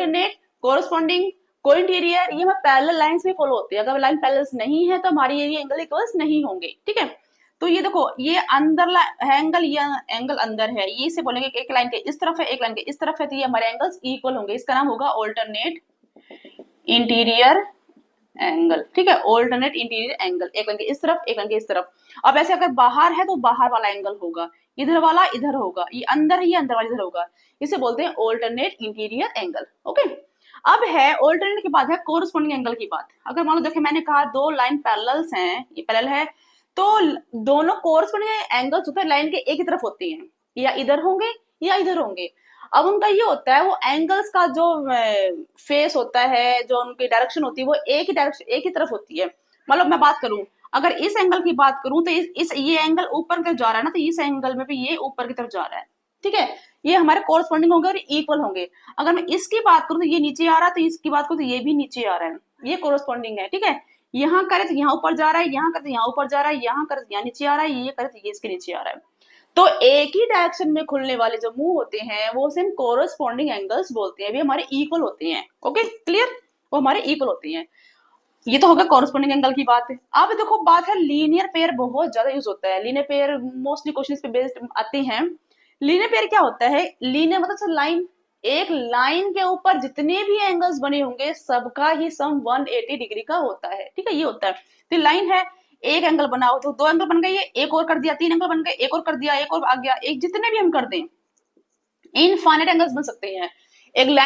Alternate, corresponding, को interior, ये हमारे पैरेलल लाइंस में फॉलो होते हैं। अगर लाइन पैरेलल नहीं है तो हमारी ये एंगल इक्वल्स नहीं होंगे, ठीक है। तो ये देखो ये अंदर एंगल, ये एंगल अंदर है, ये से बोलेंगे कि एक लाइन के इस तरफ है एक लाइन के इस तरफ है, तो ये हमारे एंगल्स इक्वल होंगे। इसका नाम होगा ऑल्टरनेट इंटीरियर एंगल, ठीक है। ऑल्टरनेट इंटीरियर एंगल, एक लाइन के इस तरफ एक लाइन के इस तरफ। अब ऐसे अगर बाहर है तो बाहर वाला एंगल होगा, इधर वाला इधर होगा, ये अंदर है ये अंदर वाला इधर होगा। इसे बोलते हैं ऑल्टरनेट इंटीरियर एंगल, ओके। अब है ऑल्टरनेट के बाद है कोरस्पॉन्डिंग एंगल की बात। अगर मान लो देखे मैंने कहा दो लाइन पैरेलल्स हैं, ये पैरेलल है, तो दोनों कोरस्पॉन्डिंग एंगल्स होते हैं लाइन के एक ही तरफ होते हैं, या इधर होंगे या इधर होंगे। अब उनका ये होता है वो एंगल्स का जो फेस होता है, जो उनकी डायरेक्शन होती है वो एक ही डायरेक्शन एक ही तरफ होती है। मतलब मैं बात करूं, अगर इस एंगल की बात करूं तो इस ये एंगल ऊपर की तरफ जा रहा है ना, तो इस एंगल में भी ये ऊपर की तरफ जा रहा है, ठीक है। ये हमारे कोरस्पॉन्डिंग होंगे और इक्वल होंगे। अगर मैं इसकी बात करूं तो ये नीचे आ रहा है, तो इसकी बात करूं तो ये भी नीचे आ रहा है, ये कोरस्पॉन्डिंग है, ठीक है। यहाँ करे तो यहाँ ऊपर जा रहा है, यहाँ करे तो यहाँ ऊपर जा रहा है, यहाँ करे तो यहाँ नीचे आ रहा है, ये करे तो ये इसके नीचे आ रहा है। तो एक ही डायरेक्शन में खुलने वाले जो मुंह होते हैं वो सेम कोरस्पॉन्डिंग एंगल्स बोलते हैं, वे हमारे इक्वल होते हैं, ओके क्लियर, वो हमारे इक्वल होते हैं। ये तो होगा कॉरस्पॉन्डिंग एंगल की बात है। अब देखो बात है लीनियर पेयर, बहुत ज्यादा यूज होता है लीनियर पेयर, मोस्टली क्वेश्चन पे बेस्ड आते हैं। लीनियर पेयर क्या होता है? लीनियर मतलब लाइन, एक लाइन के ऊपर जितने भी एंगल्स बने होंगे सबका ही सम 180 डिग्री का होता है, ठीक है, ये होता है। तो लाइन है, एक एंगल बनाओ तो दो एंगल बन गए, एक और कर दिया, तीन एंगल बन गए, एक और कर दिया, एक और आ गया, एक जितने भी हम कर दें इनफाइनाइट एंगल्स बन सकते हैं। एक लाइन